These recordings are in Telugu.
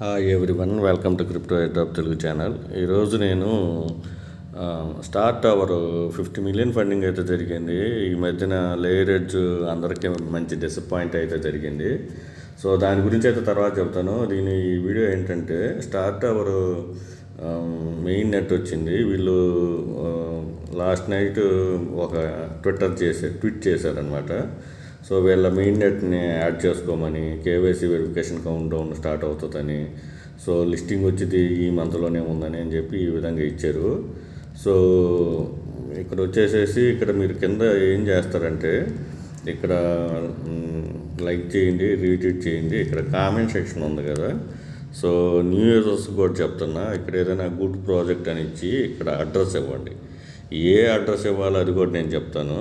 Hi everyone, welcome to crypto airdrop Telugu channel. ఈరోజు నేను స్టార్ టవర్ 50 మిలియన్ ఫండింగ్ అయితే జరిగింది. ఈ మధ్యన లేయర్ ఎడ్జ్ అందరికీ మంచి డిసప్పాయింట్ అయితే జరిగింది. సో దాని గురించి అయితే తర్వాత చెప్తాను. దీని వీడియో ఏంటంటే, స్టార్ టవర్ మెయిన్ నెట్ వచ్చింది. వీళ్ళు లాస్ట్ నైట్ ఒక ట్వీట్ చేశారనమాట. సో వీళ్ళ మెయిన్ నెట్ని యాడ్ చేసుకోమని, KYC verification count down start అవుతుందని, సో లిస్టింగ్ వచ్చింది ఈ మంత్లోనే ఉందని అని చెప్పి ఈ విధంగా ఇచ్చారు. సో ఇక్కడ వచ్చేసేసి ఇక్కడ మీరు కింద ఏం చేస్తారంటే, ఇక్కడ లైక్ చేయండి, రీట్వీట్ చేయండి. ఇక్కడ కామెంట్ సెక్షన్ ఉంది కదా, సో న్యూ యూజర్స్ కూడా చెప్తున్నా, ఇక్కడ ఏదైనా గుడ్ ప్రాజెక్ట్ అని ఇచ్చి ఇక్కడ అడ్రస్ ఇవ్వండి. ఏ అడ్రస్ ఇవ్వాలో అది కూడా నేను చెప్తాను.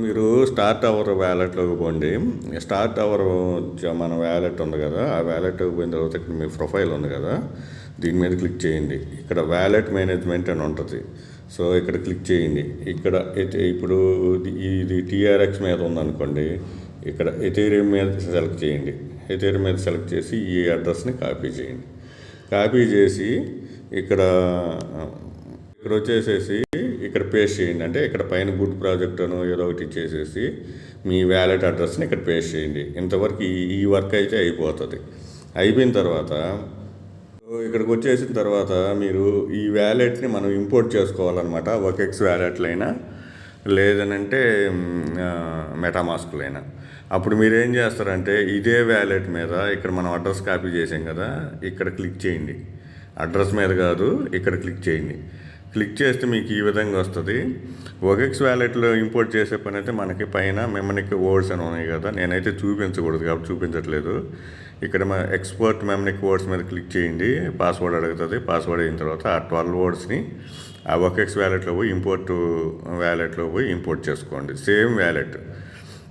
మీరు స్టార్ టవర్ వ్యాలెట్లోకి పోండి. స్టార్ టవర్ మన వ్యాలెట్ ఉంది కదా, ఆ వ్యాలెట్లోకి పోయిన తర్వాత ఇక్కడ మీ ప్రొఫైల్ ఉంది కదా, దీని మీద క్లిక్ చేయండి. ఇక్కడ వ్యాలెట్ మేనేజ్మెంట్ అని ఉంటుంది. సో ఇక్కడ క్లిక్ చేయండి. ఇక్కడ ఇప్పుడు ఇది టీఆర్ఎక్స్ మీద ఉందనుకోండి, ఇక్కడ ఎథీరియం మీద సెలెక్ట్ చేయండి. ఎథీరియం మీద సెలెక్ట్ చేసి ఈ అడ్రస్ని కాపీ చేయండి. కాపీ చేసి ఇక్కడ వచ్చేసేసి ఇక్కడ పేస్ట్ చేయండి. అంటే ఇక్కడ పైన గుడ్ ప్రాజెక్ట్ అను ఏదో ఒకటి ఇచ్చేసేసి మీ వ్యాలెట్ అడ్రస్ని ఇక్కడ పేస్ట్ చేయండి. ఇంతవరకు ఈ వర్క్ అయితే అయిపోతుంది. అయిపోయిన తర్వాత ఇక్కడికి వచ్చేసిన తర్వాత మీరు ఈ వ్యాలెట్ని మనం ఇంపోర్ట్ చేసుకోవాలన్నమాట. OKX వ్యాలెట్లైనా లేదనంటే మెటామాస్క్లైనా. అప్పుడు మీరు ఏం చేస్తారంటే, ఇదే వ్యాలెట్ మీద ఇక్కడ మనం అడ్రస్ కాపీ చేసాం కదా, ఇక్కడ క్లిక్ చేయండి. అడ్రస్ మీద కాదు, ఇక్కడ క్లిక్ చేయండి. క్లిక్ చేస్తే మీకు ఈ విధంగా వస్తుంది. OKX వ్యాలెట్లో ఇంపోర్ట్ చేసే పని అయితే మనకి పైన మెమనిక్ వర్డ్స్ అని ఉన్నాయి కదా, నేనైతే చూపించకూడదు కాబట్టి చూపించట్లేదు. ఇక్కడ ఎక్స్పోర్ట్ మెమనిక్ వర్డ్స్ మీద క్లిక్ చేయండి. పాస్వర్డ్ అడుగుతుంది. పాస్వర్డ్ అయిన తర్వాత ఆ 12 వర్డ్స్ని ఆ OKX వ్యాలెట్లో పోయి వ్యాలెట్లో పోయి ఇంపోర్ట్ చేసుకోండి. Same wallet.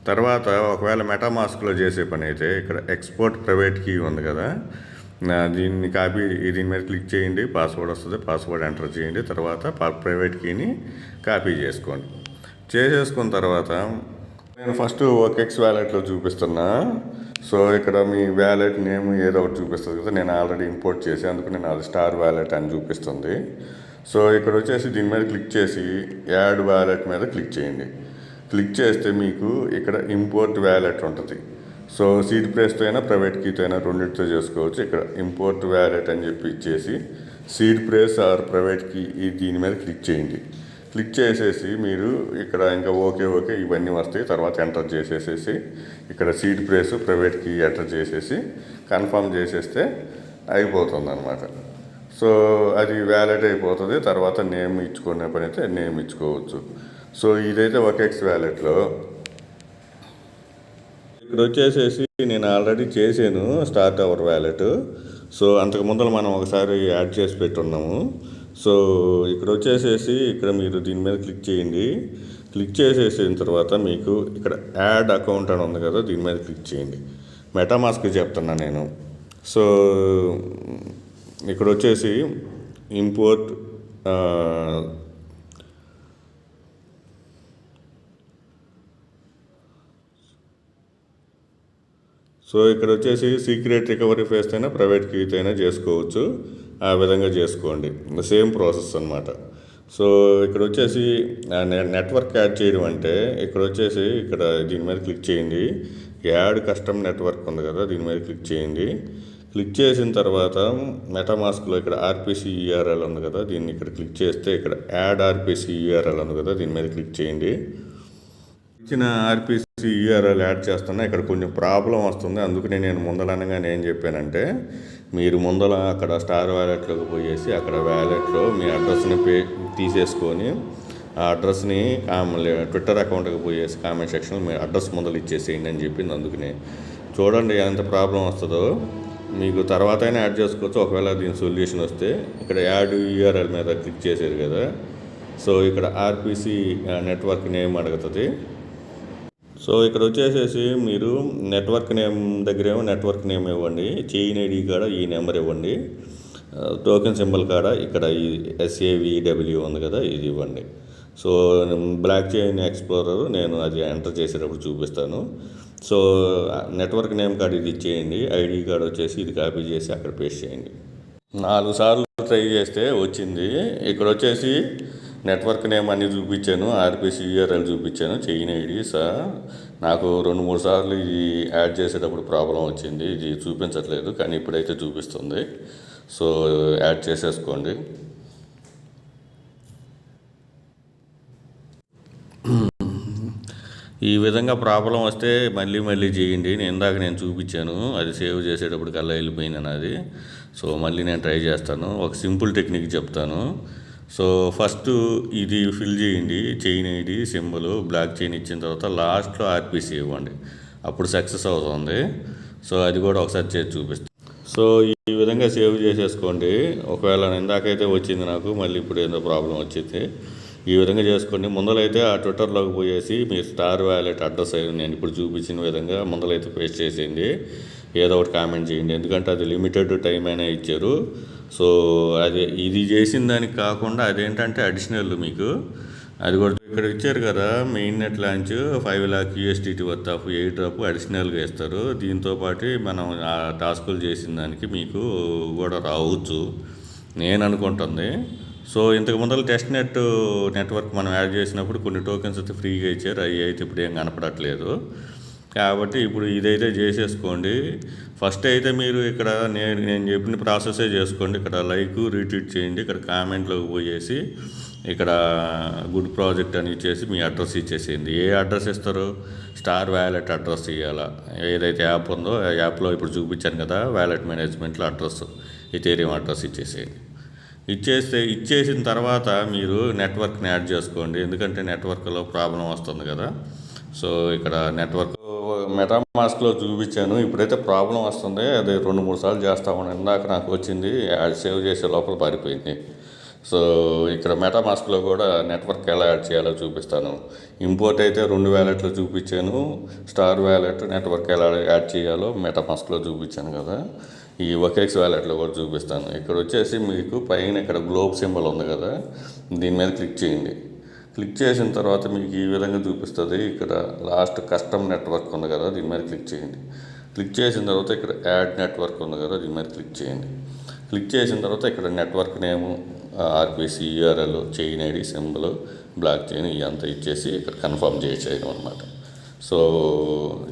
తర్వాత ఒకవేళ మెటామాస్క్లో చేసే పని అయితే ఇక్కడ ఎక్స్పోర్ట్ ప్రైవేట్ కీ ఉంది కదా, దీన్ని దీని మీద క్లిక్ చేయండి. పాస్వర్డ్ వస్తుంది. పాస్వర్డ్ ఎంటర్ చేయండి. తర్వాత ప్రైవేట్ కీని కాపీ చేసుకోండి. చేసేసుకున్న తర్వాత నేను ఫస్ట్ OKX వ్యాలెట్లో చూపిస్తున్నా. సో ఇక్కడ మీ వ్యాలెట్ నేమ్ ఏదో ఒకటి చూపిస్తుంది కదా, నేను ఆల్రెడీ ఇంపోర్ట్ చేసి అందుకు నేను అది స్టార్ వ్యాలెట్ అని చూపిస్తుంది. సో ఇక్కడ వచ్చేసి దీని మీద క్లిక్ చేసి యాడ్ వ్యాలెట్ మీద క్లిక్ చేయండి. క్లిక్ చేస్తే మీకు ఇక్కడ ఇంపోర్ట్ వ్యాలెట్ ఉంటుంది. సో సీడ్ ప్రేస్తో అయినా ప్రైవేట్ కీతో అయినా రెండింటితో చేసుకోవచ్చు. ఇక్కడ ఇంపోర్ట్ వ్యాలెట్ అని చెప్పి ఇచ్చేసి seed phrase or private key దీని మీద క్లిక్ చేయండి. క్లిక్ చేసేసి మీరు ఇక్కడ ఇంకా ఓకే ఇవన్నీ వస్తాయి. తర్వాత ఎంటర్ చేసేసేసి ఇక్కడ seed phrase private key enter చేసేసి కన్ఫర్మ్ చేసేస్తే అయిపోతుంది అనమాట. సో అది వ్యాలెట్ అయిపోతుంది. తర్వాత నేమ్ ఇచ్చుకునే పని అయితే నేమ్ ఇచ్చుకోవచ్చు. సో ఇదైతే OKX వ్యాలెట్లో. ఇక్కడ వచ్చేసేసి నేను ఆల్రెడీ చేశాను స్టార్ టవర్ వ్యాలెట్. సో అంతకు ముందర మనం ఒకసారి యాడ్ చేసి పెట్టున్నాము. సో ఇక్కడ వచ్చేసేసి ఇక్కడ మీరు దీని మీద క్లిక్ చేయండి. క్లిక్ చేసేసిన తర్వాత మీకు ఇక్కడ యాడ్ అకౌంట్ అని ఉంది కదా, దీని మీద క్లిక్ చేయండి. మెటామాస్క్ చెప్తున్నా నేను. సో ఇక్కడ వచ్చేసి ఇంపోర్ట్ సో ఇక్కడ వచ్చేసి సీక్రెట్ రికవరీ ఫేస్ అయినా ప్రైవేట్ కీతో అయినా చేసుకోవచ్చు. ఆ విధంగా చేసుకోండి. సేమ్ ప్రాసెస్ అనమాట. సో ఇక్కడ వచ్చేసి నెట్వర్క్ యాడ్ చేయడం అంటే ఇక్కడ వచ్చేసి ఇక్కడ దీని మీద క్లిక్ చేయండి. యాడ్ కస్టమ్ నెట్వర్క్ ఉంది కదా, దీని మీద క్లిక్ చేయండి. క్లిక్ చేసిన తర్వాత మెటామాస్క్లో ఇక్కడ RPC URL ఉంది కదా, దీన్ని ఇక్కడ క్లిక్ చేస్తే ఇక్కడ యాడ్ RPC URL ఉంది కదా, దీని మీద క్లిక్ చేయండి. ఇచ్చిన RPC URL యాడ్ చేస్తున్నా. ఇక్కడ కొంచెం ప్రాబ్లం వస్తుంది. అందుకనే నేను ముందలనగానే ఏం చెప్పానంటే, మీరు ముందల అక్కడ స్టార్ వ్యాలెట్లోకి పోయేసి అక్కడ వ్యాలెట్లో మీ అడ్రస్ని తీసేసుకొని ఆ అడ్రస్ని ట్విట్టర్ అకౌంట్కి పోయేసి కామెంట్ సెక్షన్లో మీ అడ్రస్ ముందలు ఇచ్చేసేయండి అని చెప్పింది. అందుకనే చూడండి ఎంత ప్రాబ్లం వస్తుందో. మీకు తర్వాత అయినా యాడ్ చేసుకోవచ్చు ఒకవేళ దీని సొల్యూషన్ వస్తే. ఇక్కడ యాడ్ URL మీద క్లిక్ చేసేది కదా, సో ఇక్కడ RPC నెట్వర్క్ నేమ్ అడుగుతుంది. సో ఇక్కడ వచ్చేసేసి మీరు నెట్వర్క్ నేమ్ దగ్గరేమో నెట్వర్క్ నేమ్ ఇవ్వండి. చైన్ ID కాడ ఈ నెంబర్ ఇవ్వండి. టోకెన్ సింబల్ కాడ ఇక్కడ ఈ SAVW ఉంది కదా, ఇది ఇవ్వండి. సో బ్లాక్ చైన్ ఎక్స్ప్లోరర్ నేను అది ఎంటర్ చేసేటప్పుడు చూపిస్తాను. సో నెట్వర్క్ నేమ్ కార్డ్ ఇది ఇచ్చేయండి, ఐడి కార్డ్ వచ్చేసి ఇది కాపీ చేసి అక్కడ పేస్ట్ చేయండి. 4 సార్లు ట్రై చేస్తే వచ్చింది. ఇక్కడ వచ్చేసి నెట్వర్క్ నేమ్ అన్నీ చూపించాను, ఆర్పిసి యూఆర్ఎల్ చూపించాను, చైన్ ఐడి నాకు 2-3 సార్లు ఇది యాడ్ చేసేటప్పుడు ప్రాబ్లం వచ్చింది. ఇది చూపించట్లేదు, కానీ ఇప్పుడైతే చూపిస్తుంది. సో యాడ్ చేసేసుకోండి. ఈ విధంగా ప్రాబ్లం వస్తే మళ్ళీ చేయండి. నేను చూపించాను, అది సేవ్ చేసేటప్పుడు కల్లా వెళ్ళిపోయింది నాది. సో మళ్ళీ నేను ట్రై చేస్తాను. ఒక సింపుల్ టెక్నిక్ చెప్తాను. సో ఫస్ట్ ఇది ఫిల్ చేయండి, chain ID symbol block chain ఇచ్చిన తర్వాత లాస్ట్లో ఆర్పిసి ఇవ్వండి, అప్పుడు సక్సెస్ అవుతుంది. సో అది కూడా ఒకసారి చేసి చూపిస్తాను. సో ఈ విధంగా సేవ్ చేసేసుకోండి. ఒకవేళ ఇందాకైతే వచ్చింది నాకు, మళ్ళీ ఇప్పుడు ఏదో ప్రాబ్లం వచ్చింది. ఈ విధంగా చేసుకోండి. ముందలైతే ఆ ట్విట్టర్లోకి పోయేసి మీ స్టార్ వ్యాలెట్ అడ్రస్ నేను ఇప్పుడు చూపించిన విధంగా ముందలైతే పేస్ట్ చేసేయండి, ఏదో ఒకటి కామెంట్ చేయండి. ఎందుకంటే అది లిమిటెడ్ టైం అయినా ఇచ్చారు. సో అది ఇది చేసిన దానికి కాకుండా అదేంటంటే అడిషనల్ మీకు అది కూడా ఇక్కడ ఇచ్చారు కదా, main net launch 5 lakh USDT worth of air drop అడిషనల్గా ఇస్తారు. దీంతోపాటు మనం ఆ టాస్కులు చేసిన దానికి మీకు కూడా రావచ్చు నేను అనుకుంటుంది. సో ఇంతకు ముందర టెస్ట్ నెట్వర్క్ మనం యాడ్ చేసినప్పుడు కొన్ని టోకెన్స్ అయితే ఫ్రీగా ఇచ్చారు, అవి అయితే ఇప్పుడు ఏం కనపడట్లేదు. కాబట్టి ఇప్పుడు ఇదైతే చేసేసుకోండి. ఫస్ట్ అయితే మీరు ఇక్కడ నేను చెప్పిన ప్రాసెసే చేసుకోండి. ఇక్కడ రీట్వీట్ చేయండి, ఇక్కడ కామెంట్లోకి పోయేసి ఇక్కడ గుడ్ ప్రాజెక్ట్ అని ఇచ్చేసి మీ అడ్రస్ ఇచ్చేసేయండి. ఏ అడ్రస్ ఇస్తారు? స్టార్ వ్యాలెట్ అడ్రస్ ఇవ్వాలా, ఏదైతే యాప్ ఉందో ఆ యాప్లో ఇప్పుడు చూపించాను కదా వ్యాలెట్ మేనేజ్మెంట్లో అడ్రస్, ఇథేరియం అడ్రస్ ఇచ్చేసేయండి. ఇచ్చేసిన తర్వాత మీరు నెట్వర్క్ని యాడ్ చేసుకోండి, ఎందుకంటే నెట్వర్క్లో ప్రాబ్లం వస్తుంది కదా. సో ఇక్కడ నెట్వర్క్ మెటామాస్క్లో చూపించాను, ఇప్పుడైతే ప్రాబ్లం వస్తుంది. అది 2-3 సార్లు చేస్తా ఉన్నాను. ఇందాక నాకు వచ్చింది, అది సేవ్ చేసే లోపల పారిపోయింది. సో ఇక్కడ మెటామాస్క్లో కూడా నెట్వర్క్ ఎలా యాడ్ చేయాలో చూపిస్తాను. ఇంపోర్ట్ అయితే 2 వ్యాలెట్లు చూపించాను, స్టార్ వ్యాలెట్ నెట్వర్క్ ఎలా యాడ్ చేయాలో మెటామాస్క్లో చూపించాను కదా. ఈ OKX వ్యాలెట్లో కూడా చూపిస్తాను. ఇక్కడ వచ్చేసి మీకు పైన ఇక్కడ గ్లోబ్ సింబల్ ఉంది కదా, దీని మీద క్లిక్ చేయండి. క్లిక్ చేసిన తర్వాత మీకు ఈ విధంగా చూపిస్తుంది. ఇక్కడ లాస్ట్ కస్టమ్ నెట్వర్క్ ఉంది కదా, దీని మీద క్లిక్ చేయండి. క్లిక్ చేసిన తర్వాత ఇక్కడ యాడ్ నెట్వర్క్ ఉంది కదా, దీని మీద క్లిక్ చేయండి. క్లిక్ చేసిన తర్వాత ఇక్కడ network name, RPC URL, chain ID symbol, blockchain ఇదంతా ఇచ్చేసి ఇక్కడ కన్ఫర్మ్ చేసేయడం అనమాట. సో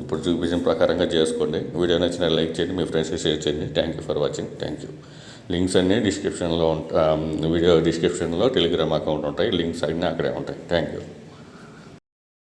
ఇప్పుడు చూపించిన ప్రకారంగా చేసుకోండి. వీడియో నచ్చిన లైక్ చేయండి, మీ ఫ్రెండ్స్కి షేర్ చేయండి. Thank you for watching. Thank you. Links అన్నీ డిస్క్రిప్షన్లో వీడియో డిస్క్రిప్షన్లో టెలిగ్రామ్ అకౌంట్ ఉంటాయి, లింక్స్ అన్నీ అక్కడే ఉంటాయి. Thank you.